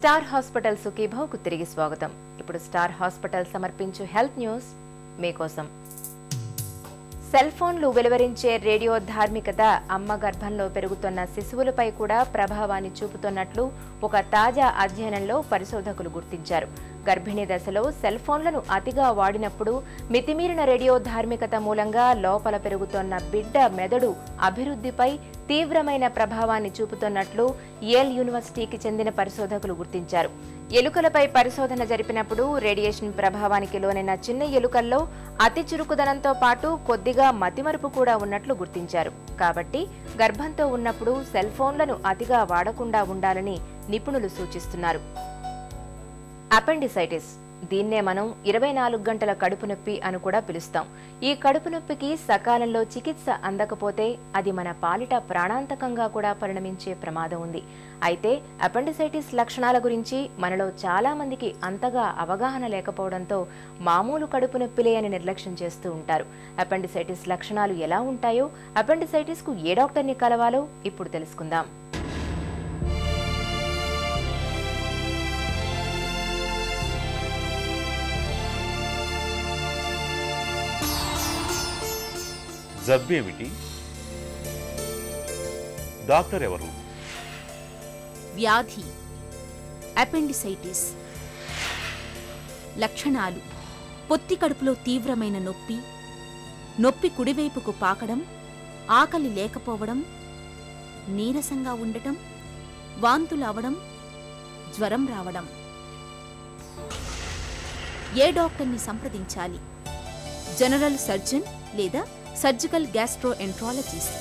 Star hospital సుఖీభావ్కు తిరిగి స్వాగతం. ఇప్పుడు స్టార్ హాస్పిటల్ సమర్పించు హెల్త్ న్యూస్ మీకోసం. సెల్ ఫోన్లు వెలువరించే రేడియో ధార్మికత అమ్మ గర్భంలో పెరుగుతున్న శిశువులపై కూడా ప్రభావాన్ని చూపుతున్నట్లు ఒక తాజా అధ్యయనంలో పరిశోధకులు గుర్తించారు. గర్భిణీ దశలో సెల్ ఫోన్లను అతిగా వాడినప్పుడు మితిమీరిన రేడియో ధార్మికత మూలంగా లోపల పెరుగుతున్న బిడ్డ మెదడు అభివృద్ధిపై తీవ్రమైన ప్రభావాన్ని చూపుతున్నట్లు యేల్ యూనివర్సిటీకి చెందిన పరిశోధకులు గుర్తించారు. ఎలుకలపై పరిశోధన జరిపినప్పుడు రేడియేషన్ ప్రభావానికి లోనైన చిన్న ఎలుకల్లో అతి చురుకుదనంతో పాటు కొద్దిగా మతిమరుపు కూడా ఉన్నట్లు గుర్తించారు. కాబట్టి గర్భంతో ఉన్నప్పుడు సెల్ ఫోన్లను అతిగా వాడకుండా ఉండాలని నిపుణులు సూచిస్తున్నారు. అపెండిసైటిస్, దీన్నే మనం 24 గంటల కడుపు నొప్పి అని కూడా పిలుస్తాం. ఈ కడుపు నొప్పికి సకాలంలో చికిత్స అందకపోతే అది మన పాలిట ప్రాణాంతకంగా కూడా పరిణమించే ప్రమాదం ఉంది. అయితే అపెండిసైటిస్ లక్షణాల గురించి మనలో చాలా మందికి అంతగా అవగాహన లేకపోవడంతో మామూలు కడుపు నొప్పిలే అని నిర్లక్ష్యం చేస్తూ ఉంటారు. అపెండిసైటిస్ లక్షణాలు ఎలా ఉంటాయో, అపెండిసైటిస్ కు ఏ డాక్టర్ని కలవాలో ఇప్పుడు తెలుసుకుందాం. జబ్బేమిటి? డాక్టర్ ఎవరు? వ్యాధి అపెండిసైటిస్. లక్షణాలు: పొత్తి కడుపులో తీవ్రమైన నొప్పి, నొప్పి కుడివైపుకు పాకడం, ఆకలి లేకపోవడం, నీరసంగా ఉండటం, వాంతులు అవడం, జ్వరం రావడం. ఏ డాక్టర్ని సంప్రదించాలి? జనరల్ సర్జన్ లేదా సర్జికల్ గ్యాస్ట్రోఎంట్రాలజిస్ట్.